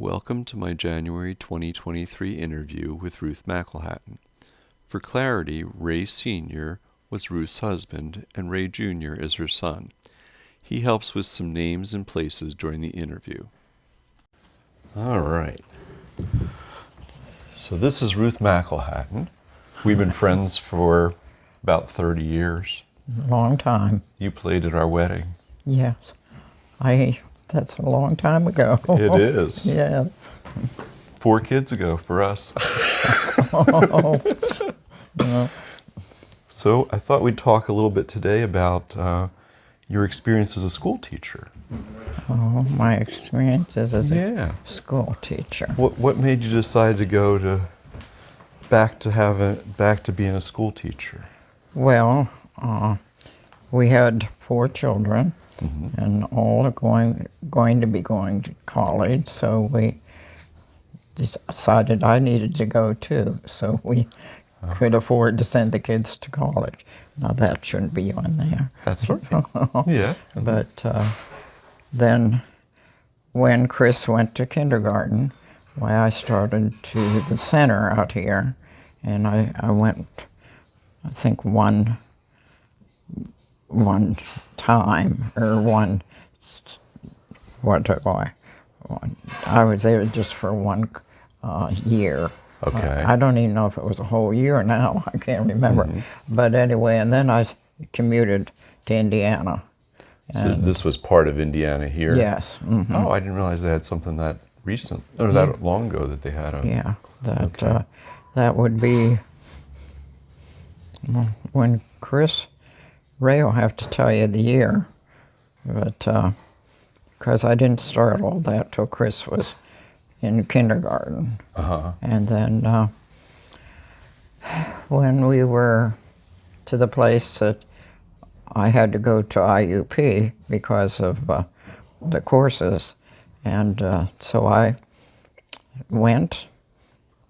Welcome to my January 2023 interview with Ruth McElhatten. For clarity, Ray Sr. was Ruth's husband and Ray Jr. is her son. He helps with some names and places during the interview. All right. So this is Ruth McElhatten. We've been friends for about 30 years. Long time. You played at our wedding. Yes. That's a long time ago. It is. Yeah. 4 kids ago for us. Oh. Yeah. So I thought we'd talk a little bit today about your experience as a school teacher. Oh, my experiences as a school teacher. What made you decide to go back to being a school teacher? Well, we had 4 children, and all are going to be going to college, so we decided I needed to go too, so we could afford to send the kids to college. Now that shouldn't be on there. That's right. Yeah. But then when Chris went to kindergarten, I started to the center out here, and I went, I think one time, or I was there just for 1 year. Okay. I don't even know if it was a whole year now, I can't remember. But anyway, and then I commuted to Indiana. So this was part of Indiana here? Yes. Mm-hmm. Oh, I didn't realize they had something that recent, or that long ago that they had a... Yeah, that would be, when Ray will have to tell you the year, but because I didn't start all that till Chris was in kindergarten. And then when we were to the place that I had to go to IUP because of the courses, and so I went,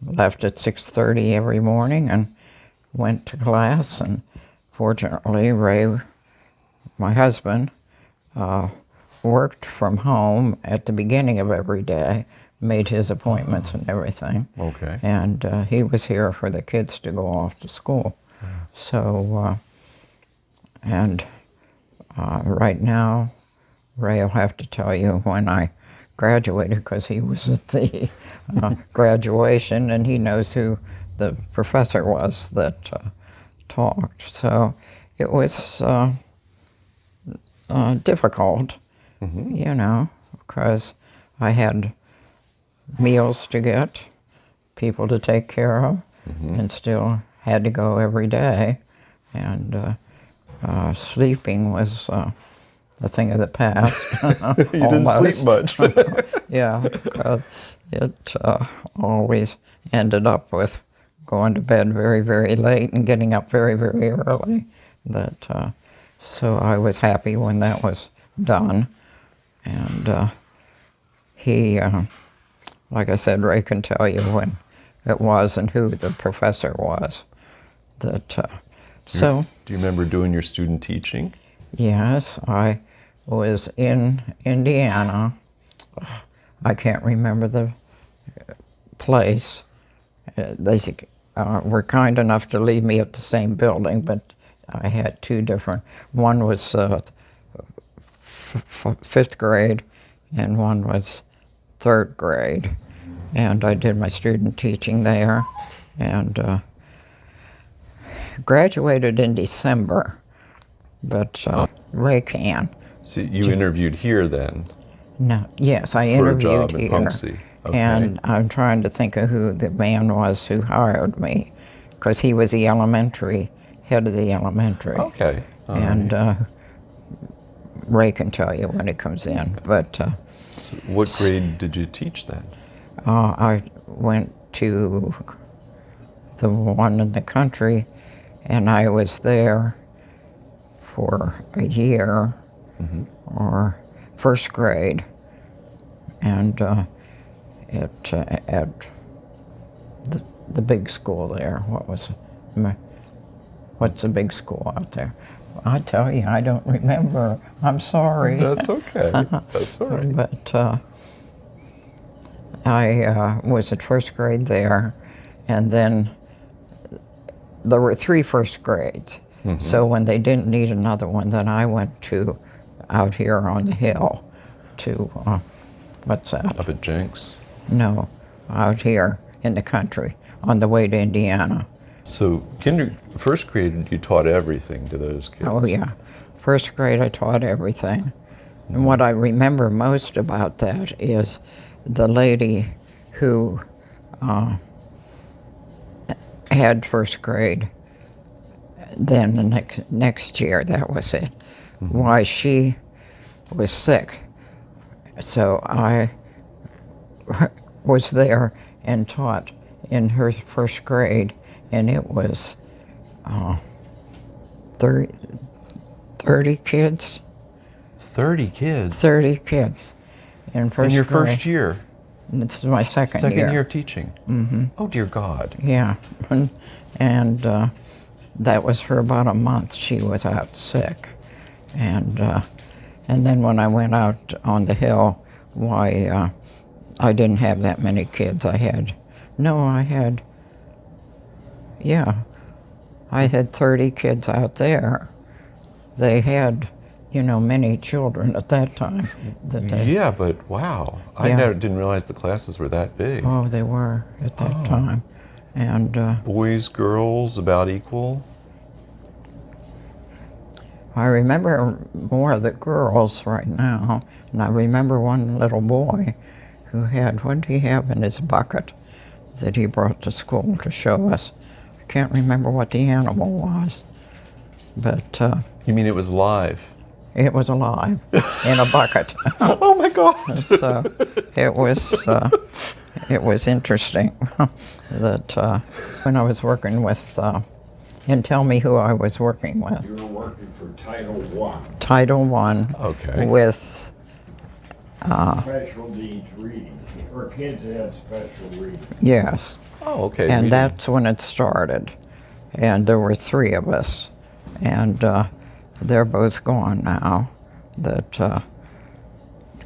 left at 6:30 every morning and went to class, and fortunately Ray, my husband, worked from home at the beginning of every day, made his appointments and everything. Okay. And he was here for the kids to go off to school. So, right now, Ray will have to tell you when I graduated, because he was at the graduation, and he knows who the professor was that talked. So it was difficult, you know, because I had meals to get, people to take care of, and still had to go every day. And sleeping was a thing of the past. You didn't sleep much. Yeah, because it always ended up with going to bed very, very late and getting up very, very early. So I was happy when that was done. And he, like I said, Ray can tell you when it was and who the professor was. Do you remember doing your student teaching? Yes, I was in Indiana. I can't remember the place. They were kind enough to leave me at the same building, but I had 2 different. One was 5th grade, and one was 3rd grade. And I did my student teaching there, and graduated in December, but Ray can. So you interviewed here then? No, yes, I for interviewed a job here. in Punxsutawney. Okay. And I'm trying to think of who the man was who hired me, because he was the head of the elementary. Okay. And Ray can tell you when he comes in. But so what grade did you teach then? I went to the one in the country, and I was there for a year, or 1st grade, and at the big school there. What's the big school out there? I tell you, I don't remember. I'm sorry. That's okay. That's all right. But I was at first grade there, and then there were 3 first grades. So when they didn't need another one, then I went to out here on the hill to, what's that? Up at Jenks? No, out here in the country on the way to Indiana. So first grade, you taught everything to those kids? Oh, yeah. First grade, I taught everything. And what I remember most about that is the lady who had first grade, then the next year, that was it. Why, she was sick. So I was there and taught in her first grade, and it was 30 kids. 30 kids? 30 kids in first In your grade. first year? This is my second year. Second year of teaching? Mm-hmm. Oh, dear God. Yeah. And that was for about a month. She was out sick. And then when I went out on the hill, why, I didn't have that many kids. I had 30 kids out there. They had, many children at that time. Yeah, but wow. I didn't realize the classes were that big. Oh, they were at that time. And boys, girls, about equal? I remember more of the girls right now. And I remember one little boy who had, what did he have in his bucket that he brought to school to show us? I can't remember what the animal was, but You mean it was live? it was alive in a bucket. Oh my God! So it was interesting that when I was working with, and tell me who I was working with. You were working for Title I. Title I. Okay. With Special needs reading, or kids that had special reading. yes. Oh, okay. And reading. that's when it started. And there were 3 of us. And they're both gone now.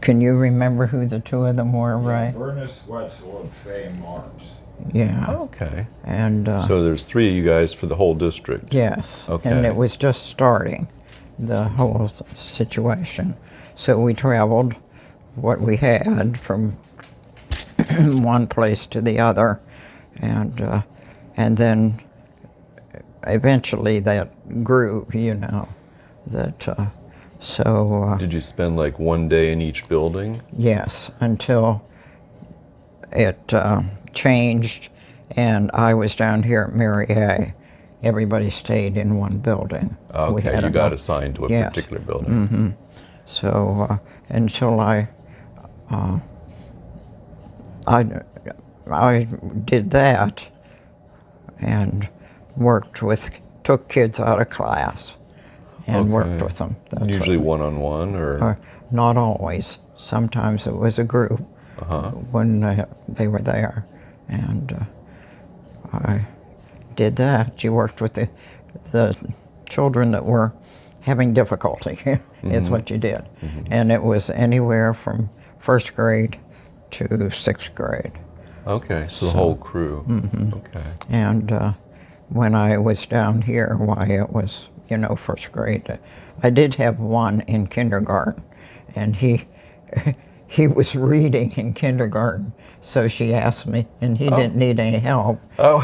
Can you remember who the 2 of them were, Ray? Ernest Wetzel and Fay Marks. Yeah. Okay. And So there's 3 of you guys for the whole district? yes. Okay. And it was just starting, the whole situation. So we traveled what we had from one place to the other. And then eventually that grew, Did you spend like one day in each building? yes, until it changed and I was down here at Mary A. Everybody stayed in one building. We Okay, had you got about- assigned to a yes. particular building. So until I did that and took kids out of class and worked Okay. with them. That's Usually what- one-on-one or? not always. Sometimes it was a group when they were there. And I did that. She worked with the children that were having difficulty, is what you did. And it was anywhere from first grade to 6th grade. Okay, so the whole crew. Okay. And when I was down here, why it was, first grade. I did have one in kindergarten, and he was reading in kindergarten. So she asked me, and he didn't need any help. Oh,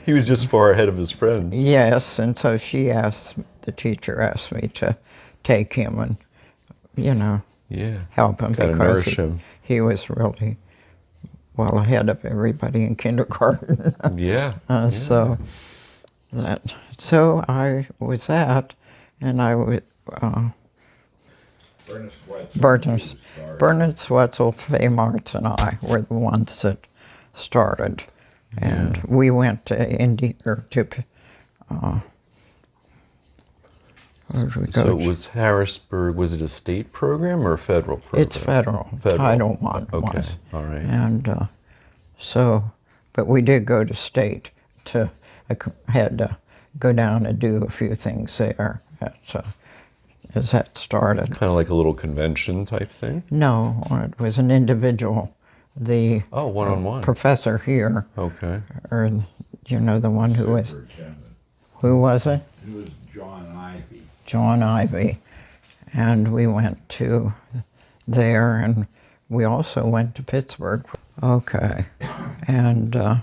he was just far ahead of his friends. Yes, and so the teacher asked me to take him and, Yeah. help him Gotta because nourish him. he was really well ahead of everybody in kindergarten. Yeah. So I was that, and I was Ernest Wetzel. Bernard Wetzel, Fay Martz, and I were the ones that started, and we went to India or to. Where did we go? So it was Harrisburg, was it a state program or a federal program? It's federal. Federal. Title I Okay, was. all right. And but we did go to state I had to go down and do a few things there as that started. Kind of like a little convention type thing? No, it was an individual the Oh, one-on-one. professor here, Okay. or the one who was, Superintendent. who was it? It was John Ivy. John Ivy. And we went to there, and we also went to Pittsburgh. Okay. And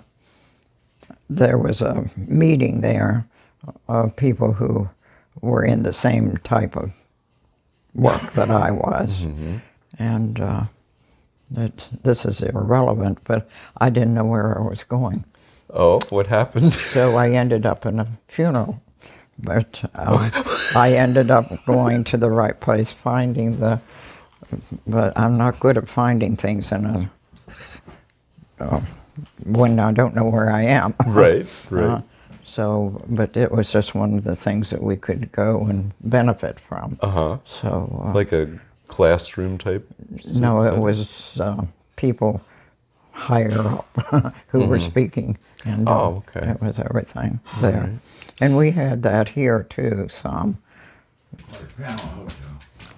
there was a meeting there of people who were in the same type of work that I was. And this is irrelevant, but I didn't know where I was going. Oh, what happened? So I ended up in a funeral. But I ended up going to the right place, but I'm not good at finding things when I don't know where I am. Right. But it was just one of the things that we could go and benefit from. So Like a classroom type? no, it setting? was people higher up who were speaking, and okay. it was everything there. And we had that here too, some. The Panel Hotel.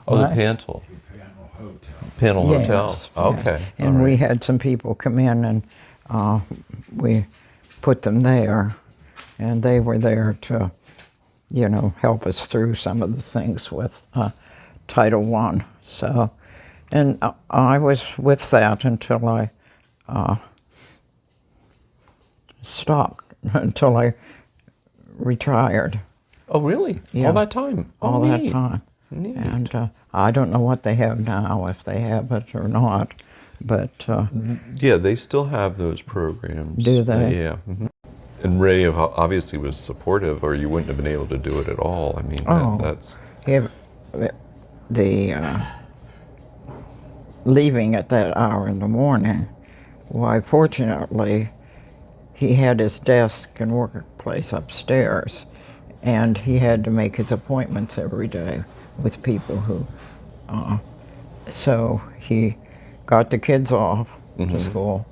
Oh, the What? Pantel. The Panel Hotel. Panel Hotel. Yes, Okay. yes. And we had some people come in, and we put them there, and they were there to, help us through some of the things with Title I. So, and I was with that until I stopped, until I retired. Oh, really? Yeah. All that time? All Oh, that neat. time. Neat. And I don't know what they have now, if they have it or not, but Yeah, they still have those programs. Do they? Yeah. And Ray obviously was supportive, or you wouldn't have been able to do it at all. I mean, Oh. that's... if the leaving at that hour in the morning, why, fortunately, he had his desk and workplace upstairs, and he had to make his appointments every day with people who, so he got the kids off to school,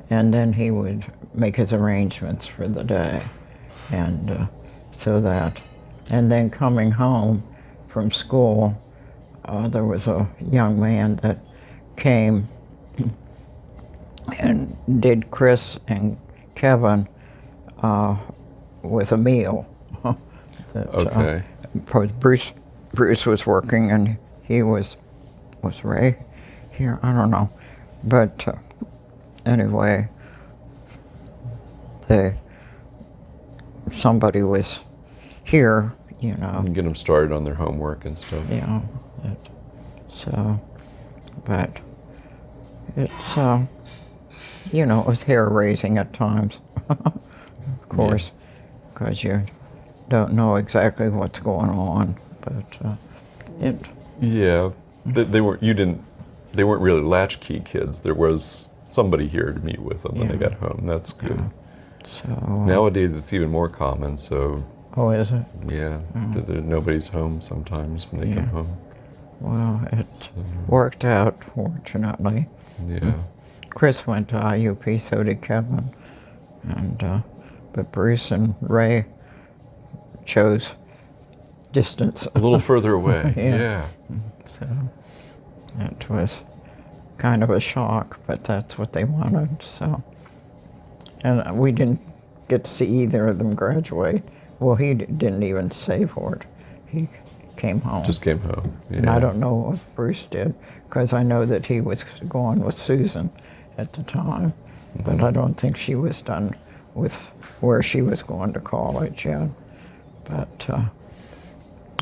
and then he would make his arrangements for the day, and and then coming home from school, there was a young man that came and did Chris and Kevin with a meal. Okay. Bruce was working, and he was Ray here? I don't know, but anyway, somebody was here, And get them started on their homework and stuff. So, but it's it was hair raising at times, of course, because you don't know exactly what's going on, but Yeah. They weren't. They weren't really latchkey kids. There was somebody here to meet with them when they got home. That's good. So Nowadays, it's even more common. So oh, is it? yeah, nobody's home sometimes when they come home. Well, it worked out, fortunately. Yeah. Chris went to IUP, so did Kevin, and but Bruce and Ray chose distance. A little further away. Yeah. Yeah. So it was kind of a shock, but that's what they wanted. So, and we didn't get to see either of them graduate. Well, he didn't even stay for it. He came home. Just came home. Yeah. And I don't know if Bruce did, because I know that he was going with Susan at the time, but I don't think she was done with where she was going to college yet. But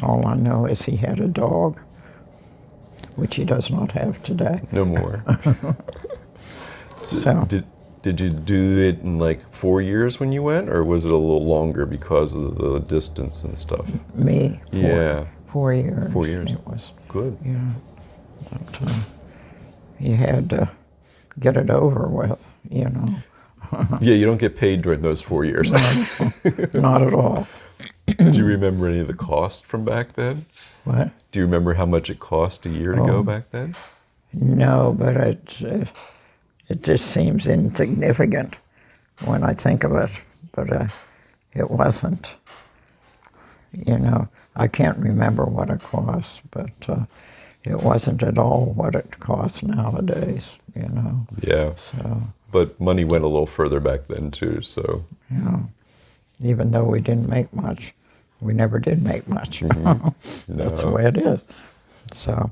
all I know is he had a dog, which he does not have today. No more. So Did you do it in like 4 years when you went, or was it a little longer because of the distance and stuff? me, Yeah. 4 years. 4 years. It was, Good. yeah. But you had to get it over with, Yeah, you don't get paid during those 4 years. Not at all. Do you remember any of the cost from back then? What? Do you remember how much it cost a year to go back then? No, but it just seems insignificant when I think of it. But it wasn't. I can't remember what it cost, but it wasn't at all what it costs nowadays. you know. Yeah. So, But money went a little further back then too, so. you know, even though we didn't make much, we never did make much. That's the No. way it is. So,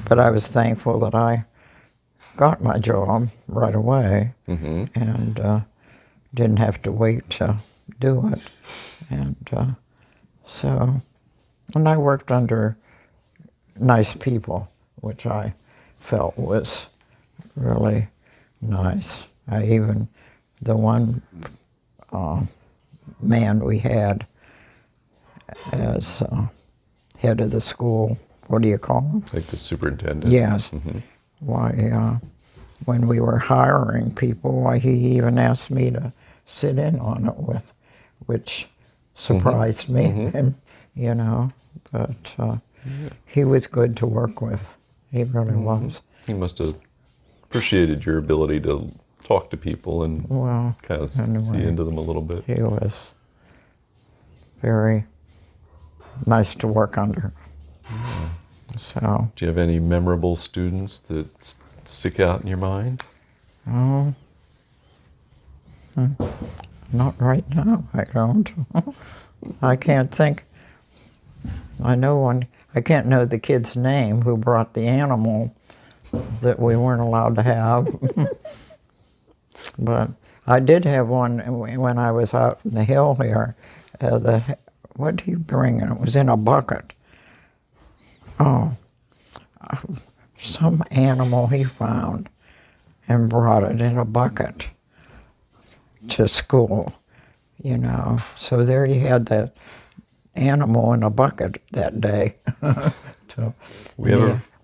but I was thankful that I got my job right away and didn't have to wait to do it. And and I worked under nice people, which I felt was really nice. The one man we had as head of the school, what do you call him? Like the superintendent. Yes. Why, when we were hiring people, why he even asked me to sit in on it with, which surprised me, and you know, but he was good to work with. He really was. He must have appreciated your ability to talk to people and Well, kind of anyway, see into them a little bit. he was very nice to work under. So, Do you have any memorable students that stick out in your mind? oh, not right now, I don't. I can't think. I know one, I can't know the kid's name who brought the animal that we weren't allowed to have. But I did have one when I was out in the hill here. What did he bring? And it was in a bucket. Oh, some animal he found and brought it in a bucket to school, you know. So there he had that animal in a bucket that day.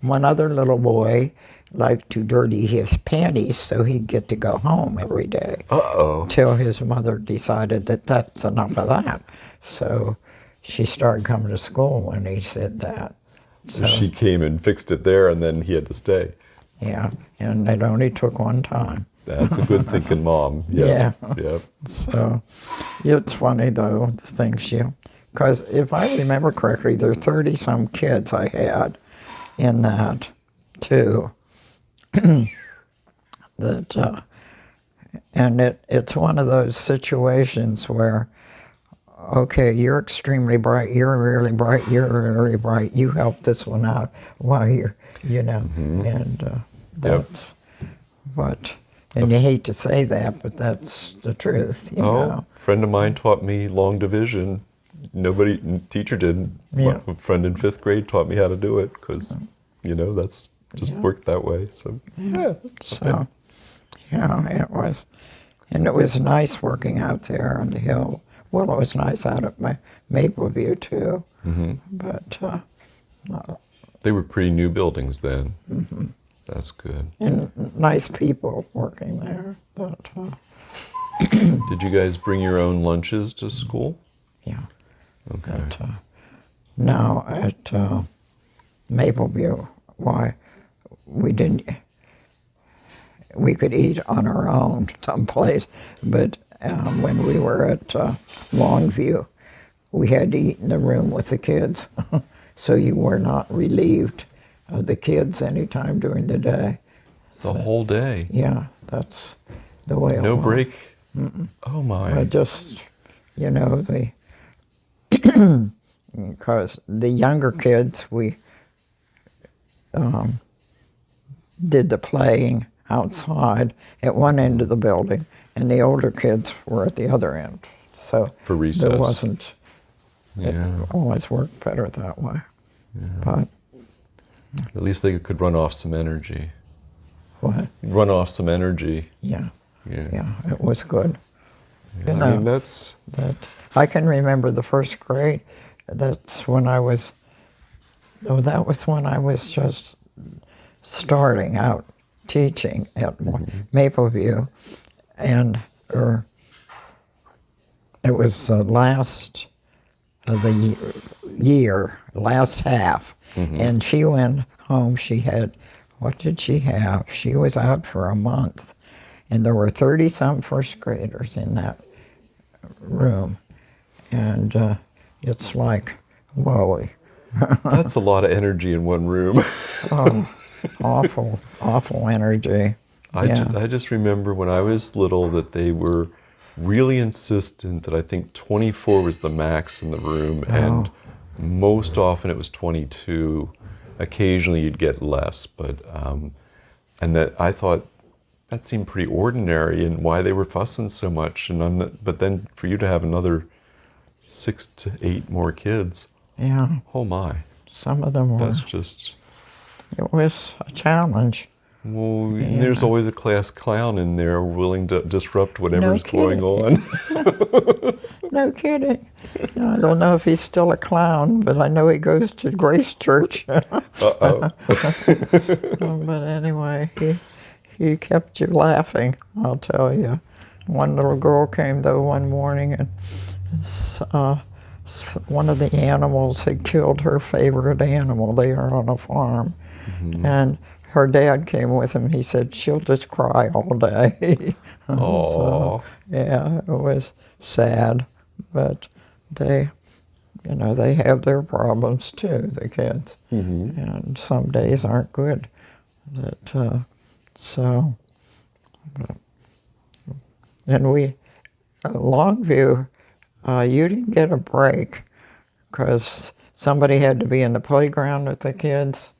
One other little boy liked to dirty his panties so he'd get to go home every day. Uh-oh. Till his mother decided that that's enough of that. So she started coming to school when he said that. So she came and fixed it there, and then he had to stay. Yeah, and it only took one time. That's a good thinking mom. Yeah. Yeah. So it's funny, though, the things because if I remember correctly, there are 30-some kids I had in that, too. And it's one of those situations where, okay, you're extremely bright, you're really bright, you're really bright, you help this one out while you're, you know, and that's what, and you hate to say that, but that's the truth, you know. A friend of mine taught me long division. Teacher didn't. Yeah. A friend in 5th grade taught me how to do it because, you know, that's just worked that way. So, yeah. So, yeah, it was. And it was nice working out there on the hill. Well, it was nice out at Mapleview, too. But They were pretty new buildings then. That's good. and nice people working there. But Did you guys bring your own lunches to school? yeah. Okay. But now at Mapleview, why we didn't. We could eat on our own someplace, but when we were at Longview, we had to eat in the room with the kids, so you were not relieved of the kids anytime during the day. The whole day? Yeah, that's the way it No was. break? Oh, my. Just, you know, because the younger kids, we did the playing outside at one end of the building, and the older kids were at the other end. So For recess. there wasn't, Yeah. it always worked better that way. But At least they could run off some energy. what? Run off some energy. Yeah, Yeah. yeah, it was good. I You know, mean, that's... that I can remember the first grade. That's when I was. Oh, that was when I was just starting out teaching at Mapleview, and it was the last of the year, last half, and she went home. She had, what did she have? She was out for a month, and there were 30-some first graders in that room, and it's like, whoa, That's a lot of energy in one room. awful energy. I just remember when I was little that they were really insistent that I think 24 was the max in the room, and most often it was 22. Occasionally you'd get less, but and that I thought that seemed pretty ordinary, and why they were fussing so much. And but then for you to have another 6 to 8 more kids, Yeah. oh my, Some of them were. that's just. It was a challenge. Well, Yeah. there's always a class clown in there willing to disrupt whatever's kidding. going on. No kidding. I don't know if he's still a clown, but I know he goes to Grace Church. Uh-oh. But anyway, he kept you laughing, I'll tell you. One little girl came, though, one morning, and one of the animals had killed her favorite animal. They are on a farm. Mm-hmm. And her dad came with him. He said, she'll just cry all day. So, yeah, it was sad. But they have their problems too, the kids. Mm-hmm. And some days aren't good. And Longview, you didn't get a break because somebody had to be in the playground with the kids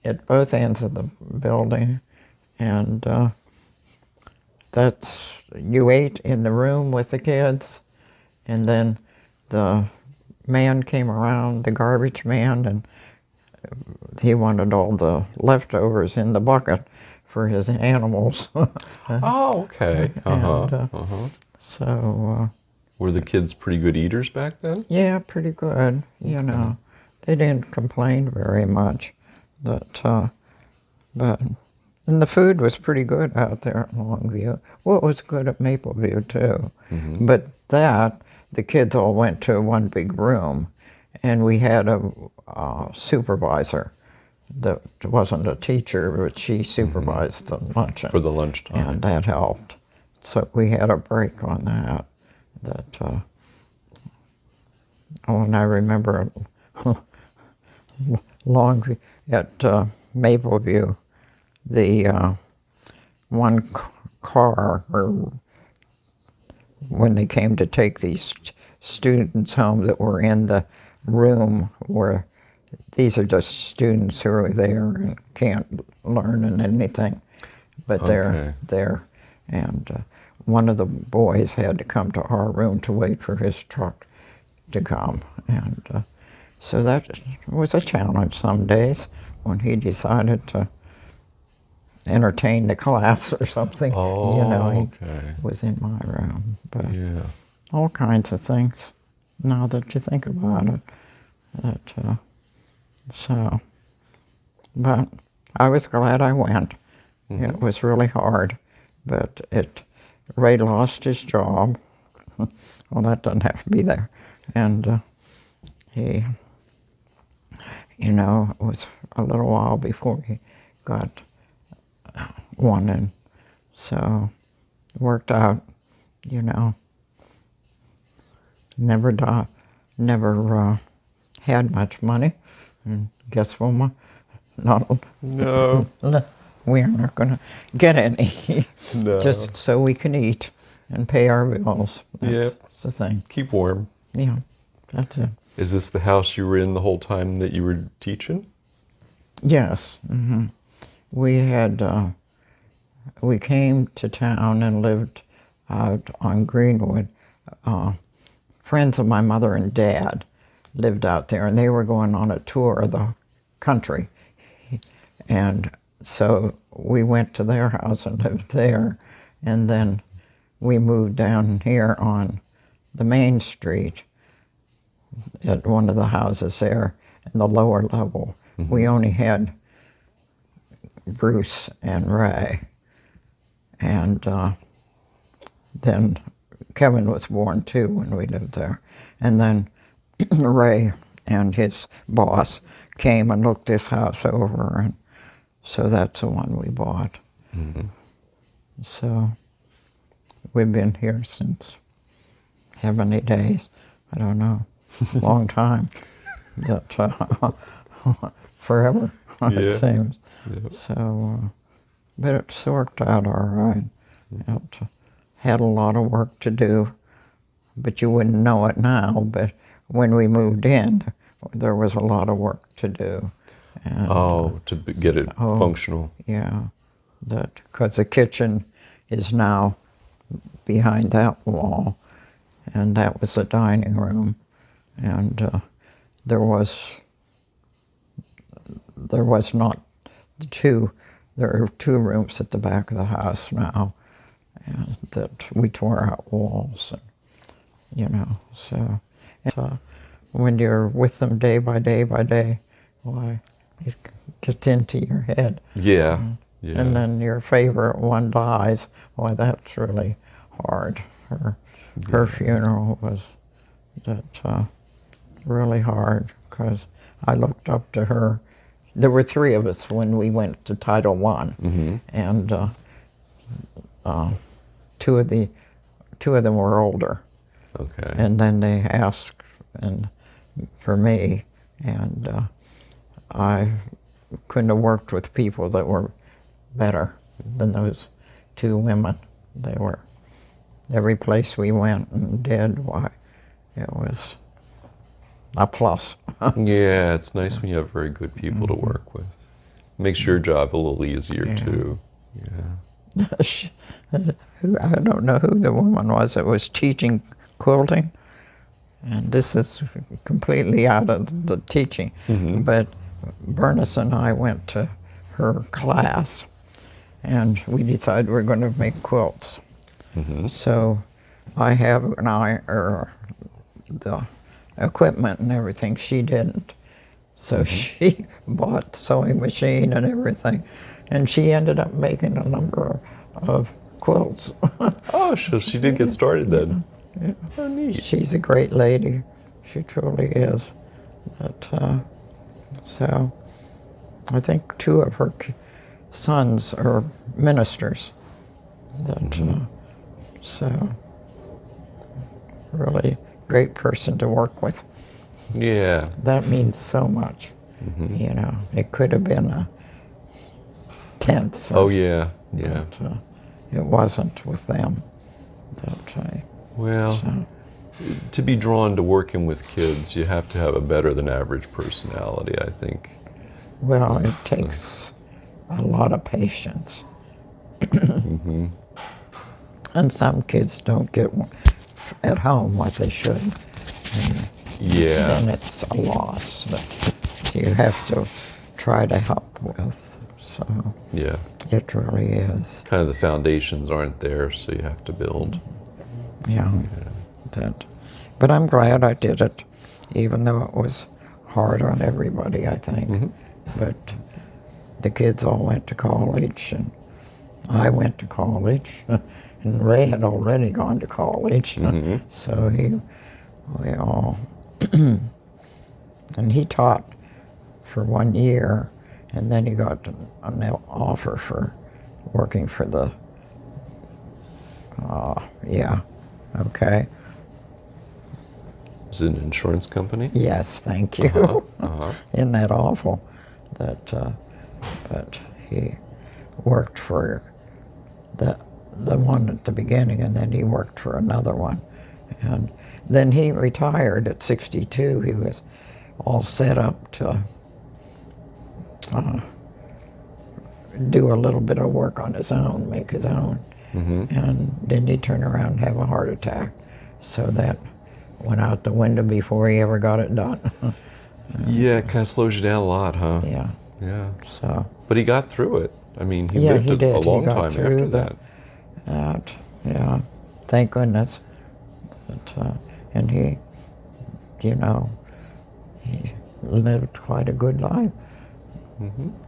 at both ends of the building. And you ate in the room with the kids, and then the man came around, the garbage man, and he wanted all the leftovers in the bucket for his animals. Oh, okay. So, Were the kids pretty good eaters back then? yeah, pretty good, you know. They didn't complain very much. And the food was pretty good out there at Longview. Well, it was good at Mapleview, too. Mm-hmm. But the kids all went to one big room, and we had a supervisor that wasn't a teacher, but she supervised the luncheon. For the lunchtime. And that helped. So we had a break on that. And I remember Longview, at Mapleview, the one car, or when they came to take these students home that were in the room where these are just students who are there and can't learn in anything, but they're there. And one of the boys had to come to our room to wait for his truck to come. And so that was a challenge some days when he decided to entertain the class or something. He was in my room. But all kinds of things, now that you think about it. But I was glad I went. Mm-hmm. It was really hard, but Ray lost his job. Well, that doesn't have to be there. And he, it was a little while before he got one, and so it worked out, never had much money, and guess what? No. We are not going to get any, No. just so we can eat and pay our bills. That's the thing. Keep warm. Yeah, that's it. Is this the house you were in the whole time that you were teaching? Yes. Mm-hmm. We came to town and lived out on Greenwood. Friends of my mother and dad lived out there, and they were going on a tour of the country. And so we went to their house and lived there, and then we moved down here on the main street at one of the houses there in the lower level. Mm-hmm. We only had Bruce and Ray, and then Kevin was born too when we lived there. And then Ray and his boss came and looked this house over, and so that's the one we bought. Mm-hmm. So we've been here since how many days? I don't know. Long time. But forever, it seems. Yep. So but it's worked out all right. It had a lot of work to do, but you wouldn't know it now, but when we moved in, there was a lot of work to do. And, Get it functional. yeah, because the kitchen is now behind that wall, and that was the dining room, and there was not there are two rooms at the back of the house now, and that we tore out walls, and, so when you're with them day by day by day, why, it gets into your head. Yeah. Yeah. And then your favorite one dies. Why, that's really hard. Her funeral was really hard, because I looked up to her. There were three of us when we went to Title I, and two of them were older. Okay. And then they asked for me, and I couldn't have worked with people that were better than those two women. They were, every place we went and did, why, it was a plus. Yeah, it's nice when you have very good people to work with. Makes your job a little easier too. Yeah. I don't know who the woman was that was teaching quilting, and this is completely out of the teaching, but Bernice and I went to her class, and we decided we're going to make quilts. So I have the equipment and everything. She didn't. So she bought the sewing machine and everything, and she ended up making a number of quilts. Oh, so she did get started then. Yeah. Oh, neat. She's a great lady. She truly is. So I think two of her sons are ministers. So really great person to work with. Yeah. That means so much. It could have been a tense. Oh yeah, yeah. But, it wasn't with them. Well, to be drawn to working with kids, you have to have a better than average personality, I think. Well, it takes a lot of patience. And some kids don't get at home what they should. Yeah. And it's a loss that you have to try to help with. So Yeah. it really is. Kind of the foundations aren't there, so you have to build. Yeah. But I'm glad I did it, even though it was hard on everybody, I think. But the kids all went to college, and I went to college, and Ray had already gone to college, so we all, and he taught for 1 year, and then he got an offer for working for the, okay. Is it an insurance company? Yes, thank you. Isn't that awful? But he worked for the one at the beginning, and then he worked for another one. And then he retired at 62. He was all set up to do a little bit of work on his own, make his own. And then he turned around and have a heart attack. So that went out the window before he ever got it done. Yeah, it kind of slows you down a lot, huh? Yeah. Yeah. So. But he got through it. I mean, he Yeah, lived he did. a long He got time through after that. Yeah, thank goodness. And he lived quite a good life.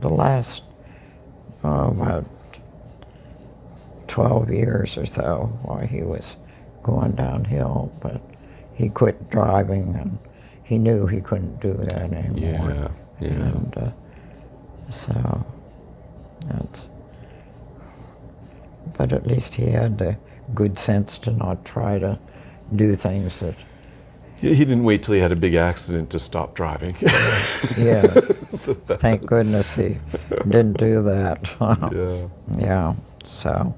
The last, about 12 years or so, while he was going downhill, but he quit driving, and he knew he couldn't do that anymore. Yeah. And so that's, but at least he had the good sense to not try to do things that. Yeah, he didn't wait till he had a big accident to stop driving. Yeah. Thank goodness he didn't do that. Yeah. Yeah. So